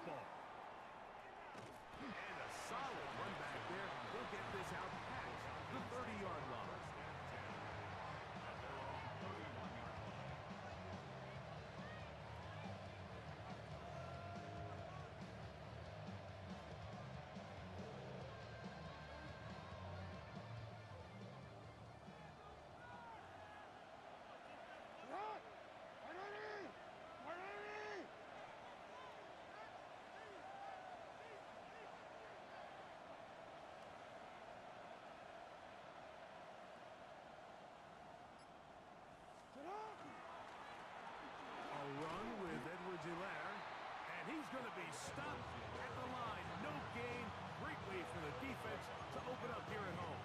football. And a solid run back there. He'll get this out past the 30-yard line. And he's going to be stopped at the line. No gain. Great way for the defense to open up here at home.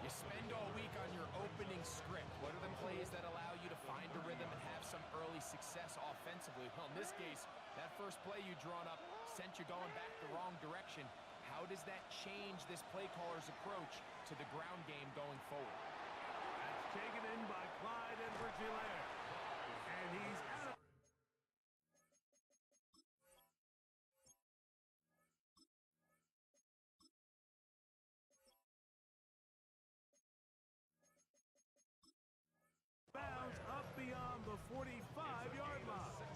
You spend all week on your opening script. What are the plays that allow you to find a rhythm and have some early success offensively? Well, in this case, that first play you drawn up sent you going back the wrong direction. How does that change this play caller's approach to the ground game going forward? That's taken in by Clyde Edwards-Helaire. And he's out of bounds up beyond the 45-yard line.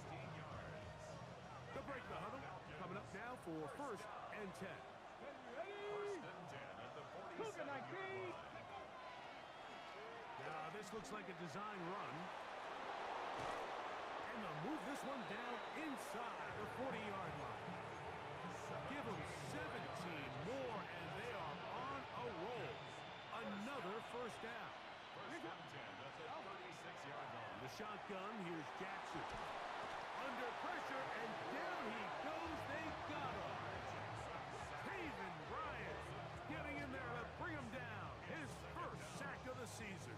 They'll break the huddle. Coming up now for 1st and 10. First and 10 at the 47-yard line. Now this looks like a design run. And they'll move this one down inside the 40-yard line. Give them 17 more, and they are on a roll. Another first down. First and 10 at the 36-yard line. The shotgun, here's Jackson. Under pressure, and down he goes. They got him. Taven Bryant getting in there to bring him down. His first sack of the season.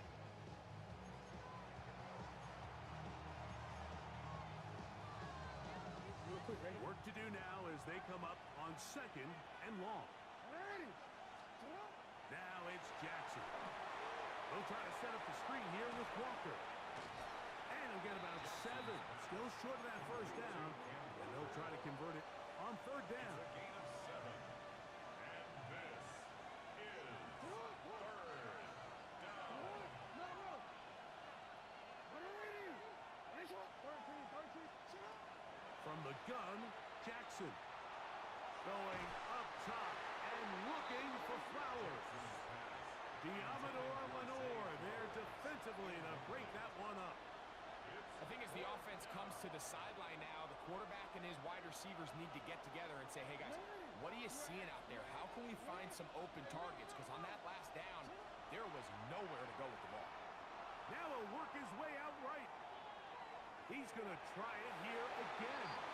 Work to do now as they come up on 2nd and long. Now it's Jackson. They'll try to set up the screen here with Walker. And he'll get about 7. Still short of that first down. And they'll try to convert it on 3rd down. A gain of 7. And this is 3rd down. From the gun, Jackson. Going up top and looking for Flowers. Diamador Lenore there defensively to break that one up. I think as the offense comes to the sideline now, the quarterback and his wide receivers need to get together and say, hey guys, what are you seeing out there? How can we find some open targets? Because on that last down, there was nowhere to go with the ball. Now he'll work his way out right. He's going to try it here again.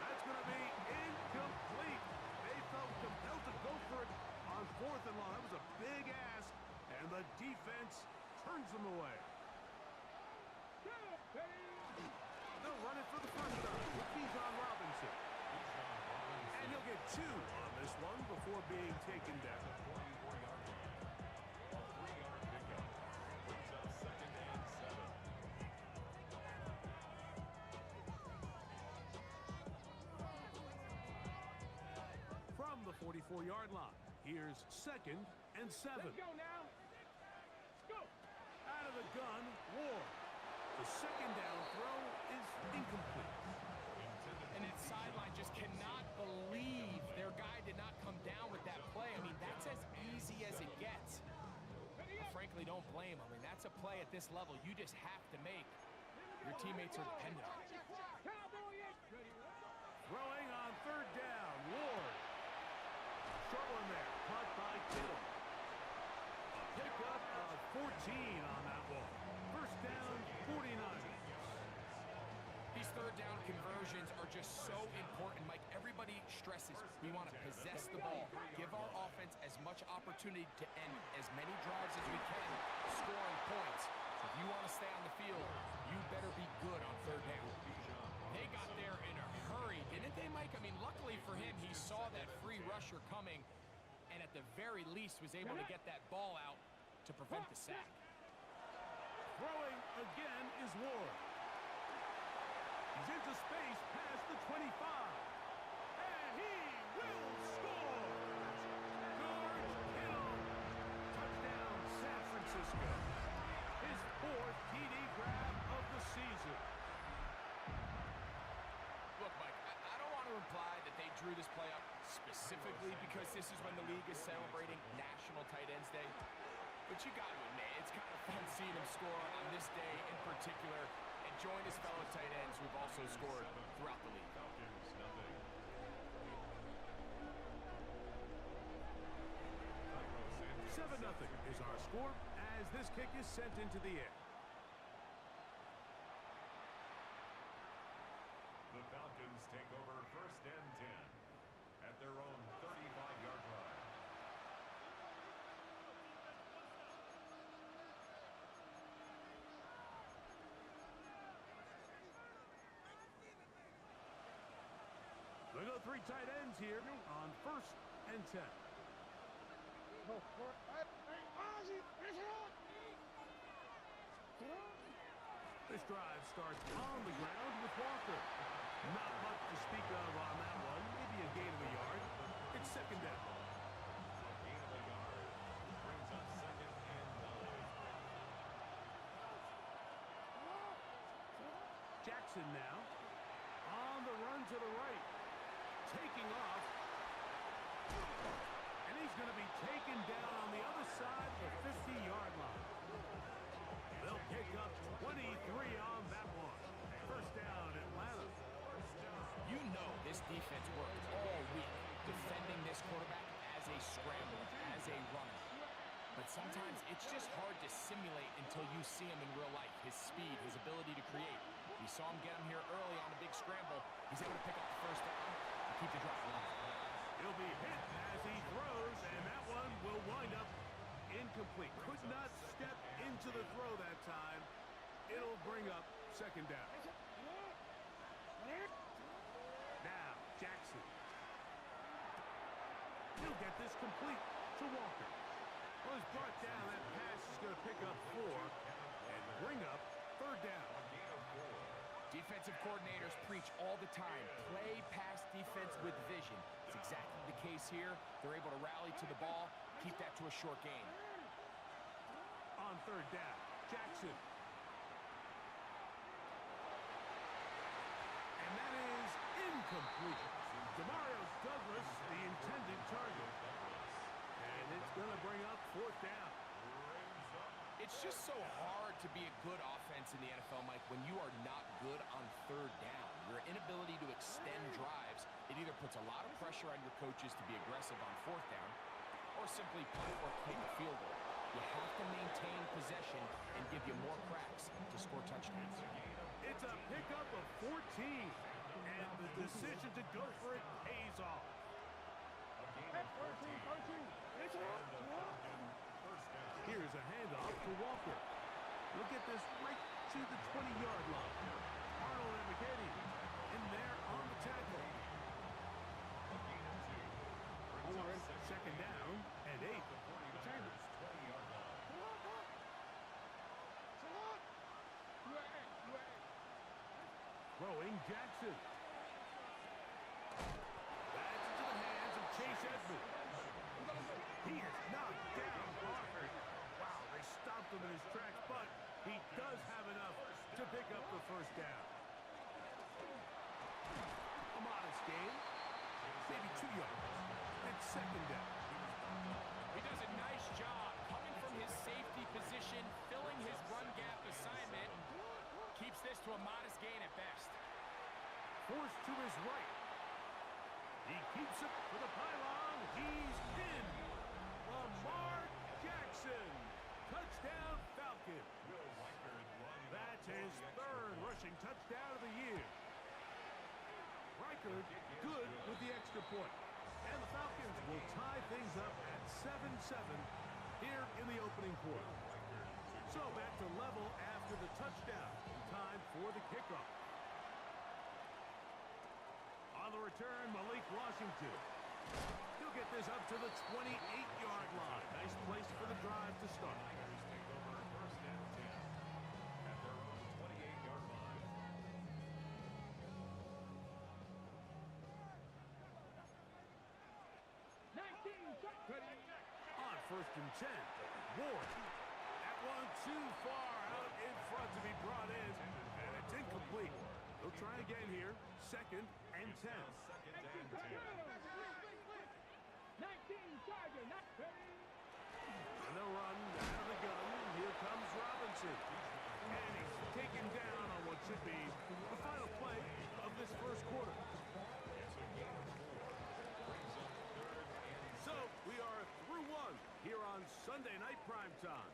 That's going to be incomplete. They felt compelled to go for it on 4th and long. That was a big ask, and the defense turns them away. They'll run it for the first time with Bijan Robinson. And he'll get 2 on this one before being taken down. 44-yard line. A 3-yard pickup. Brings up 2nd and 7. From the 44-yard line, here's 2nd and 7. Let's go now. Let's go. Out of the gun, Ward. The 2nd down throw is incomplete. And that sideline just cannot believe their guy did not come down with that play. I mean, that's as easy as it gets. I frankly don't blame him. I mean, that's a play at this level you just have to make. Your teammates are dependent on it. Throwing on 3rd down, Ward. Short one there, caught by Kittle. A pickup of 14 on that one. First down, 49. These 3rd down conversions are just so important, Mike. Everybody stresses we want to possess the ball, give our offense as much opportunity to end as many drives as we can, scoring points. So if you want to stay on the field, you better be good on 3rd down. They got there in a hurry, didn't they, Mike? I mean, luckily for him, he saw that free rusher coming, and at the very least was able to get that ball out to prevent the sack. Throwing again is Ward. He's into space past the 25. drew this play up specifically because this is when the league is celebrating National Tight Ends Day. But you got to admit, it's kind of fun seeing him score on this day in particular and join his fellow tight ends who've also scored throughout the league. Falcons, nothing. 7-0 is our score as this kick is sent into the air. The Falcons take over 1st and 10 at their own 35-yard line. They go 3 tight ends here on 1st and 10. This drive starts on the ground with Walker. Not much to speak of on that one. Maybe a gain of a yard. It's 2nd down. A gain of a yard brings up 2nd and 9. Jackson now on the run to the right. Taking off. And he's going to be taken down on the other side of the 50-yard line. They'll pick up 23 on that one. 1st down, Atlanta. You know this defense worked all week defending this quarterback as a scrambler, as a runner. But sometimes it's just hard to simulate until you see him in real life. His speed, his ability to create. We saw him get him here early on a big scramble. He's able to pick up the 1st down and keep the drive alive. He'll be hit as he throws, and that one will wind up incomplete. Could not step into the throw that time. It'll bring up 2nd down. Now, Jackson. He'll get this complete to Walker. Well, he's brought down. That pass is going to pick up 4 and bring up 3rd down. Defensive coordinators preach all the time. Play pass defense with vision. It's exactly the case here. They're able to rally to the ball, keep that to a short gain. On 3rd down, Jackson. And that is incomplete. Demario Douglas, the intended target. And it's going to bring up 4th down. It's just so hard to be a good offense in the NFL, Mike, when you are not good on 3rd down. Your inability to extend drives, it either puts a lot of pressure on your coaches to be aggressive on 4th down or simply punt or kick a field goal. You have to maintain possession and give you more cracks to score touchdowns. It's a pickup of 14, and the decision to go for it pays off. A gain of 14. Here's a handoff to Walker. Look at this right to the 20-yard line. Arnold and McKinney in there on the tackle. A gain of 2 brings up 2nd down and 8. the 49ers 20-yard line. Throwing Jackson. That's into the hands of Chase Edmonds. He is knocked down hard. Wow, they stopped him in his tracks, but he does have enough to pick up the 1st down. A modest gain, maybe 2 yards. It's 2nd down. He does a nice job coming from his safety position, filling his run gap assignment. Keeps this to a modest gain at best. Forced to his right. He keeps it for the pylon. He's in. Lamar Jackson. Touchdown Falcons. That's his 3rd rushing touchdown of the year. Riker good with the extra point. And the Falcons will tie things up at 7-7 here in the opening quarter. So back to level after the touchdown. Time for the kickoff. On the return, Malik Washington. He'll get this up to the 28-yard line. Nice place for the drive to start. Tigers take over 1st and 10 at their own 28-yard line. On 1st and 10, Ward. That one too far out in front to be brought in, and it's incomplete. They'll try again here second and 10. Second and 10. 19 Charger, not And they'll run out of the gun. Here comes Robinson. And he's taken down on what should be the final play of this first quarter. So we are through one here on Sunday Night Primetime.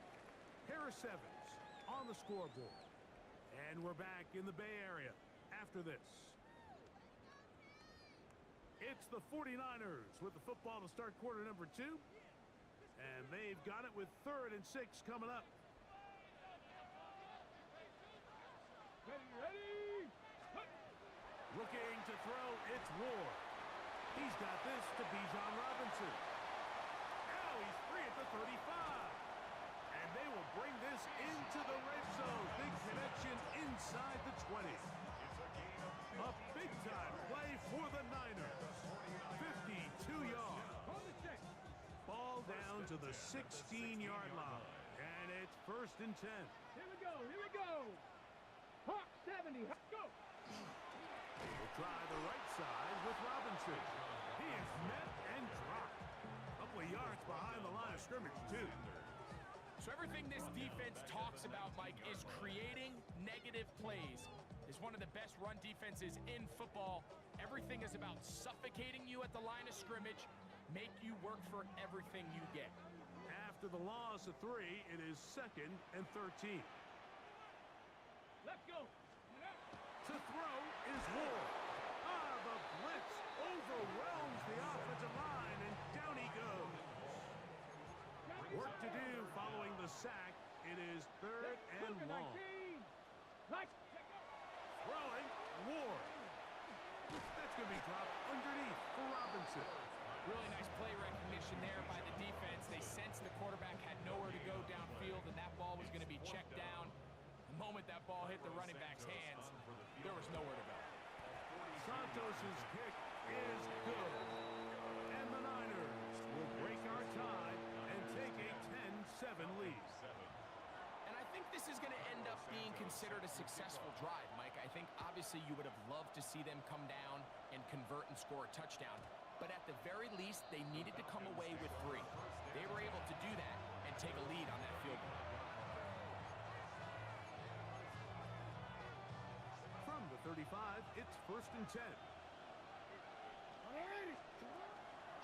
Harris Evans on the scoreboard. And we're back in the Bay Area after this. It's the 49ers with the football to start quarter number 2. And they've got it with 3rd and 6 coming up. ready. Looking to throw, it's Ward. He's got this to Bijan Robinson. Now he's free at the 35. And they will bring this into the red zone. Big connection inside the 20. A big-time play for the Niners. 52 yards. Hold the stick. Ball down to the 16-yard line. And it's 1st and 10. Here we go. Here we go. Hawk 70. Go. We'll try the right side with Robinson. He is met and dropped. A couple of yards behind the line of scrimmage, too. So everything this defense talks about, Mike, is creating negative plays. It's one of the best run defenses in football. Everything is about suffocating you at the line of scrimmage, make you work for everything you get. After the loss of 3, it is 2nd and 13. Let's go. To throw is Ward. The blitz overwhelms the offensive line, and down he goes. Work to do following the sack. It is 3rd and long. Throwing, Ward. That's going to be dropped underneath for Robinson. Really nice play recognition there by the defense. They sensed the quarterback had nowhere to go downfield, and that ball was going to be checked down. The moment that ball hit the running back's hands, there was nowhere to go. Santos's kick is good. And the Niners will break our tie and take a 10-7 lead. And I think this is going to end up being considered a successful drive, Mike. I think obviously you would have loved to see them come down and convert and score a touchdown. But at the very least, they needed to come away with 3. They were able to do that and take a lead on that field goal. From the 35, it's 1st and 10.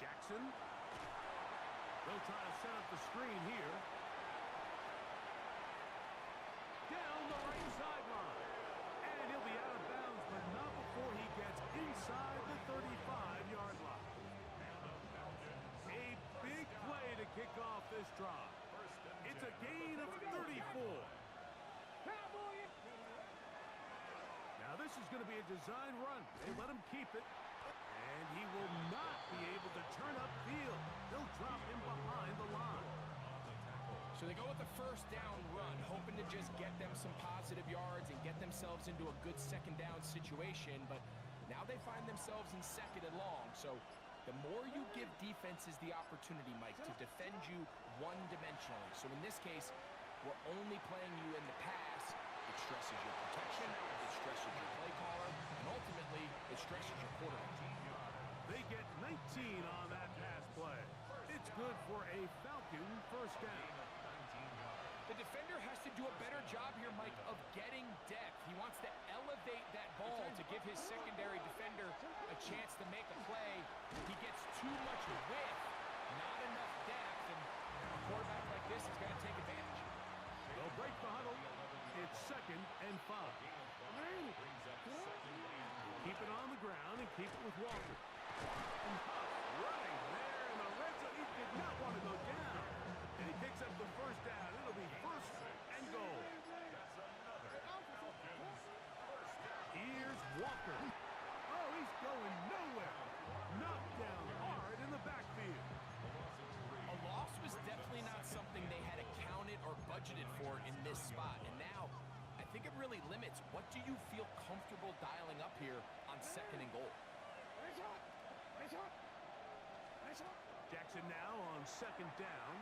Jackson. They'll try to set up the screen here. Down the right sideline. And he'll be out of bounds, but not before he gets inside the 35-yard line. A big play to kick off this drive. It's a gain of 34. Now this is going to be a design run. They let him keep it. And he will not be able to turn upfield. They'll drop him behind the line. So they go with the 1st down run, hoping to just get them some positive yards and get themselves into a good 2nd down situation. But now they find themselves in 2nd and long. So the more you give defenses the opportunity, Mike, to defend you one-dimensionally. So in this case, we're only playing you in the pass. It stresses your protection, it stresses your play caller, and ultimately, it stresses your quarterback. They get 19 on that pass play. It's good for a Falcon 1st down. The defender has to do a better job here, Mike, of getting depth. He wants to elevate that ball to give his secondary defender a chance to make a play. He gets too much width, not enough depth, and a quarterback like this is going to take advantage. They'll break the huddle. It's 2nd and 5. Keep it on the ground and keep it with Walker. And Huff running there in the red zone. He did not want to go down. And he picks up the 1st down. It'll be 1st and goal. Here's Walker. Oh, he's going nowhere. Knocked down hard in the backfield. A loss was definitely not something they had accounted or budgeted for in this spot. And now, I think it really limits what do you feel comfortable dialing up here on 2nd and goal. Jackson now on 2nd down.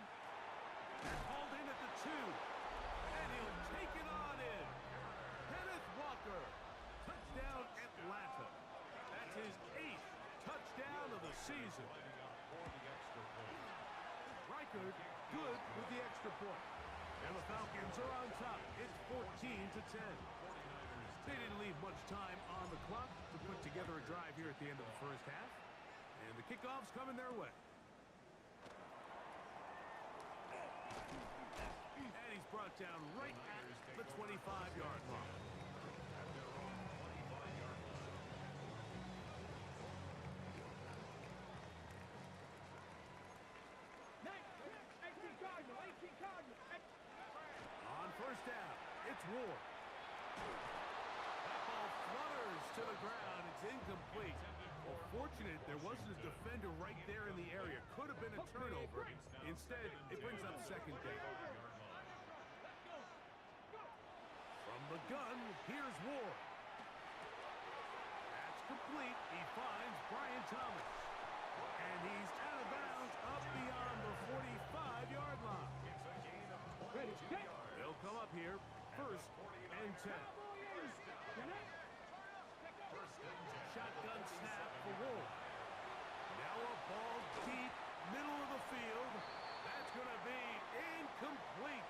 They're called in at the 2. And he'll take it on in. Kenneth Walker. Touchdown Atlanta. season. Lining up for the extra point. Reichard good with the extra point. And the Falcons are on top. It's 14-10. They didn't leave much time on the clock to put together a drive here at the end of the first half. And the kickoff's coming their way. And he's brought down right at the 25-yard line. At their own 25-yard line. Nice. 18 Cardinal. 18 Cardinal. On first down, it's Ward. That ball flutters to the ground. It's incomplete. Well, fortunate there wasn't a defender right there in the area. Could have been a turnover. Instead, it brings up second down. From the gun, here's Ward. That's complete. He finds Brian Thomas. And he's out of bounds up beyond the 45-yard line. It's a gain of Ready, 22 set. yards. They'll come up here, first and 10. Shotgun snap for Wolf. Now a ball deep, middle of the field. That's going to be incomplete.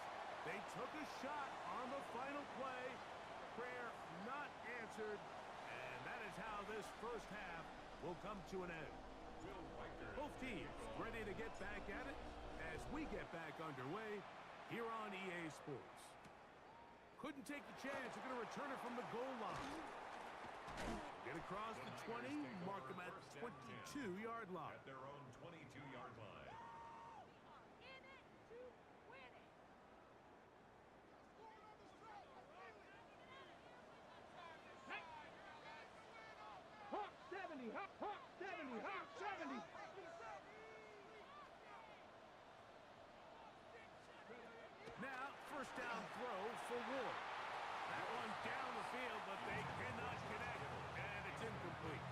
They took a shot on the final play. Prayer not answered. And that is how this first half will come to an end. Both teams ready to get back at it as we get back underway here on EA Sports. Couldn't take the chance. They're going to return it from the goal line. Get across the 20, mark them at 22-yard line. At their own 22-yard line. Hawk 70. Hawk 70. Hawk 70. Now, first down throw for Ward. That one down the field, but they cannot connect, and it's incomplete.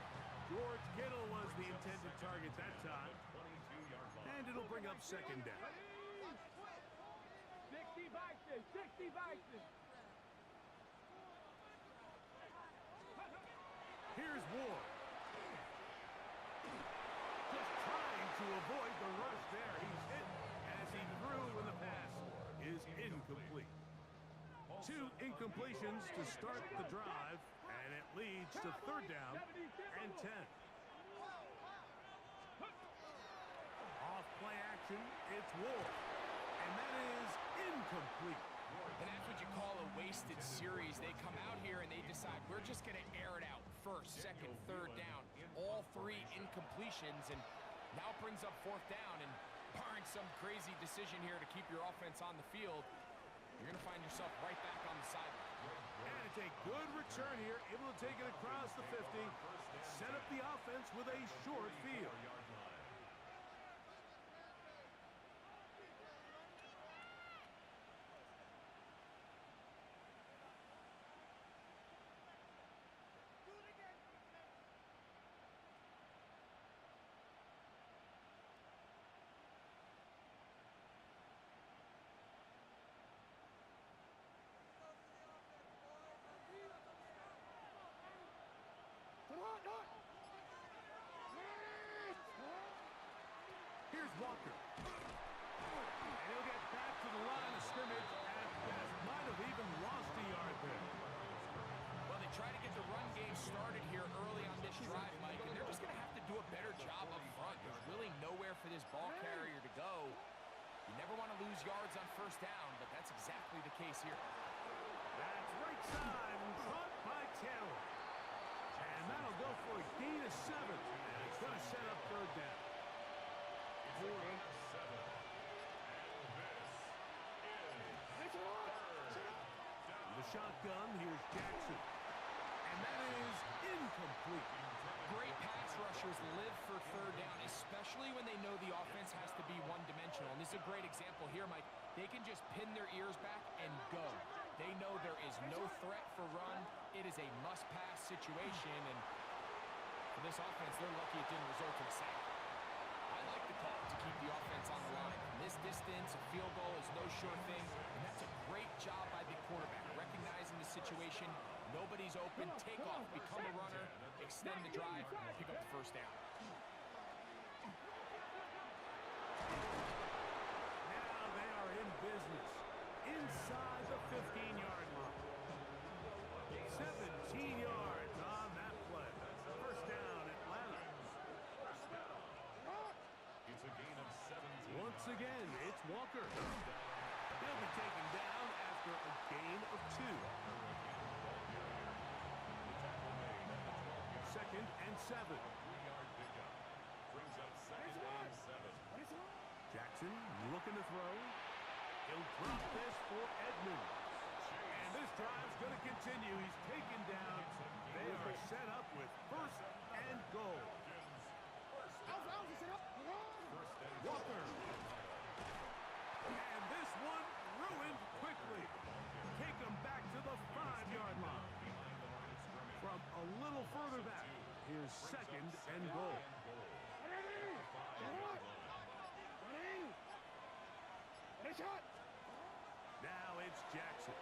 George Kittle was the intended target that time, 22-yard line. and it'll bring up second down. 60 Vikings. 60 Vikings. Here's Ward. Just trying to avoid the rush there. He's hit as he threw, and the pass is incomplete. Two incompletions to start the drive, and it leads to third down and 10. Off play action, it's Ward, and that is incomplete. And that's what you call a wasted series. They come out here and they decide we're just going to air it out. First, second, third down. All three incompletions, and now brings up fourth down. And barring some crazy decision here to keep your offense on the field, you're going to find yourself right back on the sideline. And it's a good return here, able to take it across the 50, set up the offense with a short field. Here's Walker. And he'll get back to the line of scrimmage at best. Might have even lost a yard there. Well, they try to get the run game started here early on this drive, Mike, and they're just going to have to do a better job up front. There's really nowhere for this ball carrier to go. You never want to lose yards on first down, but that's exactly the case here. That's right side and caught by Taylor. And that'll go for a gain of 7. And it's going to set up third down. The shotgun, here's Jackson. And that is incomplete. Great pass rushers live for third down, especially when they know the offense has to be one-dimensional. And this is a great example here, Mike. They can just pin their ears back and go. They know there is no threat for run. It is a must-pass situation, and for this offense, they're lucky it didn't result in a sack. I like the call to keep the offense on the line. From this distance, a field goal is no sure thing, and that's a great job by the quarterback, recognizing the situation. Nobody's open. Take off, become a runner, extend the drive, pick up the first down. business inside the 15-yard line. 17 yards on that play. First down, Atlanta. It's a gain of 17. Once again, it's Walker. He'll be taken down after a gain of 2. Second and 7. 3-yard pickup. Brings up second and 7. Jackson looking to throw. He'll drop this for Edmonds. And this drive's going to continue. He's taken down. They are set up with first and goal. Walker. And this one ruined quickly. Take him back to the 5-yard line. From a little further back, here's second and goal. Now it's Jackson.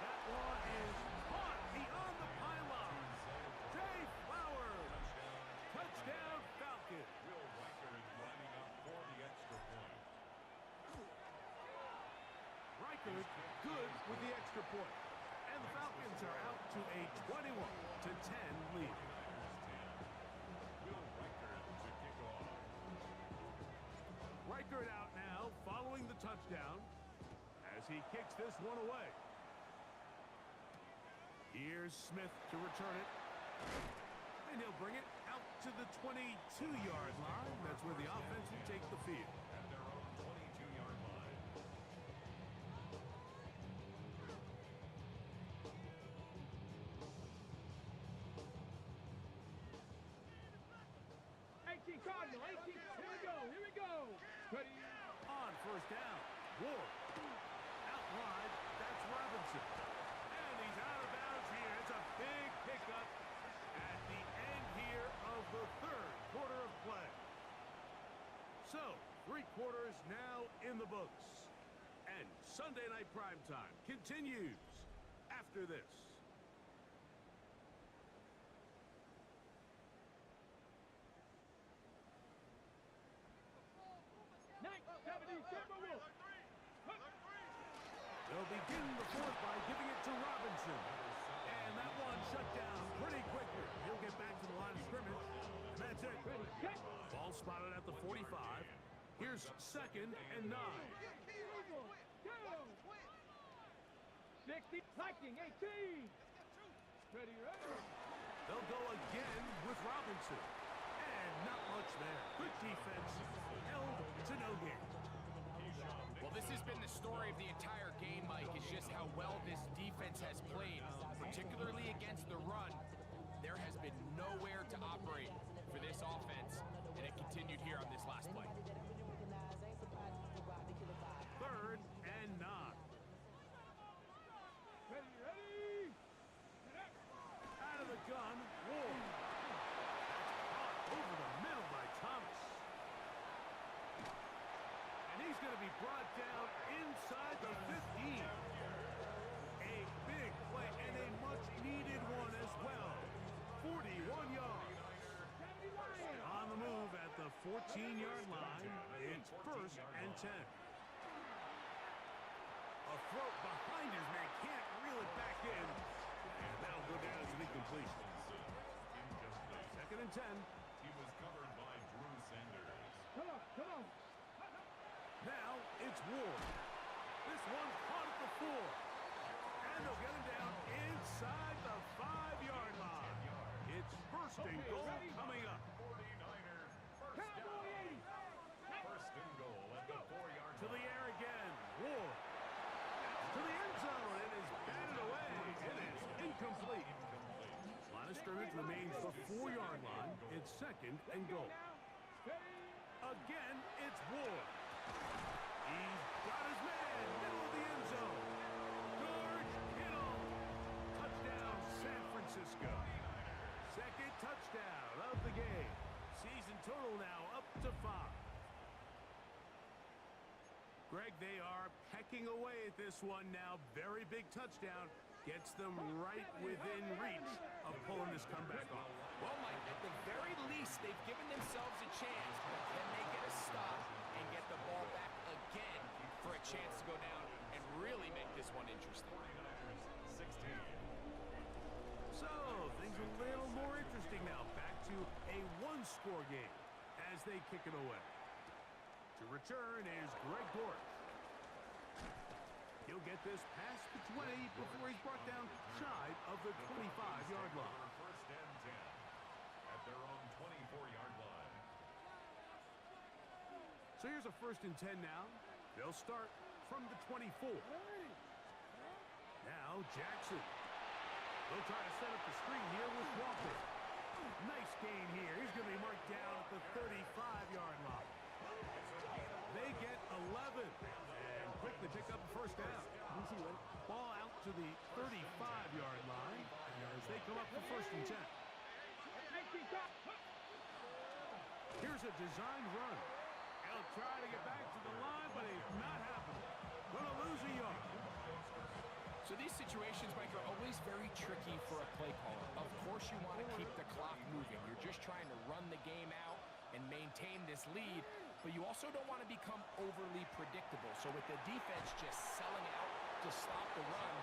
That one is caught beyond the pylon. Jay Flowers. Touchdown Falcons. Will Riker is lining up for the extra point. Riker good with the extra point. And the Falcons are out to a 21-10 lead. Will Riker to kick off. Riker out now following the touchdown as he kicks this one away. Here's Smith to return it. And he'll bring it out to the 22-yard line. That's where the offense will take the field. At their own 22-yard line. Cardinal, 18. Here we go. Ready? On first down, Ward. Out wide, that's Robinson. And he's out of bounds here. It's a big pickup at the end here of the third quarter of play. So, 3 quarters now in the books. And Sunday Night Primetime continues after this. They'll begin the fourth by giving it to Robinson. And that one shut down pretty quickly. He'll get back to the line of scrimmage. And that's it. Ball spotted at the 45. Here's second and 9. 60, Viking, 18. Ready, ready. They'll go again with Robinson. And not much there. Good defense. Held to no gain. Well, this has been the story of the entire game, Mike, is just how well this defense has played, particularly against the run. There has been nowhere to operate for this offense, and it continued here on this last play. Third and 9. Ready, ready. Out of the gun, Ward. That's caught over the middle by Thomas. And he's going to be brought down inside the 15. A big play and a much-needed one as well. 41 yards. On the move at the 14-yard line, it's first and 10. A throw behind his man, can't reel it back in. And that'll go down as an incompletion. Second and 10. He was covered by Drew Sanders. Come on, come on. Now it's Ward. This one caught at the 4. And they'll get him down inside the 5-yard line. It's first and goal coming up. 49ers. Cowboy 80. First and goal at the 4-yard To the air again. Ward. To the end zone. It is batted away. It is incomplete. Line of scrimmage remains the 4-yard line. It's second and goal. Again, it's Ward. He's got his man. Middle of the end zone. George Kittle. Touchdown, San Francisco. Second touchdown of the game. Season total now up to 5. Greg, they are pecking away at this one now. Very big touchdown. Gets them right within reach of pulling this comeback off. Well, Mike, at the very least, they've given themselves a chance, but can they get a stop and get the ball back again for a chance to go down and really make this one interesting. 16. So, things a little more interesting now. Back to a one-score game as they kick it away. To return is Greg Dortch. He'll get this past the 20 before he's brought down shy of the 25-yard line. First and 10 at their own 24-yard line. So here's a first and 10 now. They'll start from the 24. Now Jackson. They'll try to set up the screen here with Walker. Nice gain here. He's going to be marked down at the 35-yard line. They get 11 and quickly pick up a first down. Ball out to the 35-yard line as they come up for first and 10. Here's a design run. He'll try to get back to the line, but it's not happening. Going to lose a yard. So these situations, Mike, are always very tricky for a play caller. Of course you want to keep the clock moving. You're just trying to run the game out and maintain this lead, but you also don't want to become overly predictable. So with the defense just selling out to stop the run,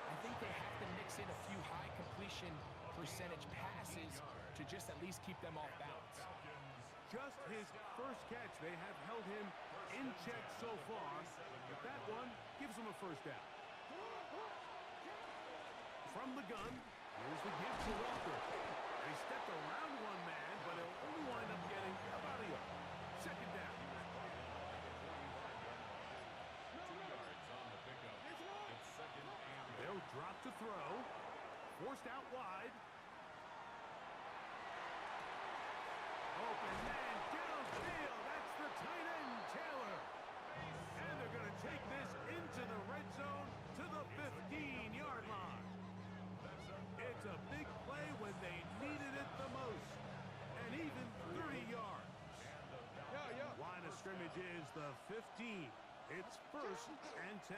I think they have to mix in a few high completion percentage passes to just at least keep them off balance. Just his first catch. They have held him in check so far, but that one gives him a first down. From the gun, here's the give to Walker. They stepped around one man, but he'll only wind up getting about a yard. Second down. 2 yards on the pickup. It's second and They'll drop to throw. Forced out wide. Open man downfield. That's the tight end, Taylor. And they're going to take this into the red zone to the 15-yard line. It's a big play when they needed it the most. And even 30 yards. Line of scrimmage is the 15. It's first and 10.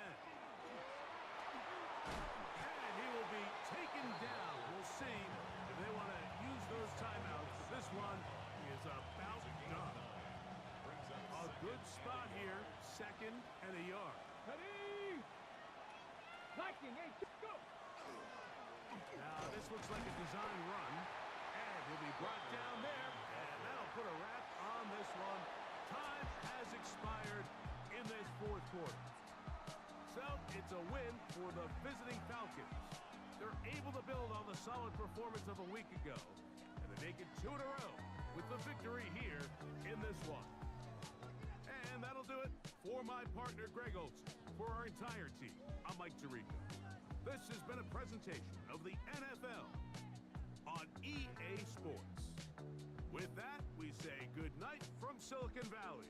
And he will be taken down. We'll see if they want to use those timeouts. This one is about done. A good spot here. Second and a yard. Ready? Liking, hey, go! Now, this looks like a design run. And he'll be brought down there. And that'll put a wrap on this one. Time has expired in this fourth quarter. So, it's a win for the visiting Falcons. They're able to build on the solid performance of a week ago. And they make it 2 in a row with the victory here in this one. And that'll do it for my partner, Greg Olson. For our entire team, I'm Mike Tirico. This has been a presentation of the NFL on EA Sports. With that, we say good night from Silicon Valley.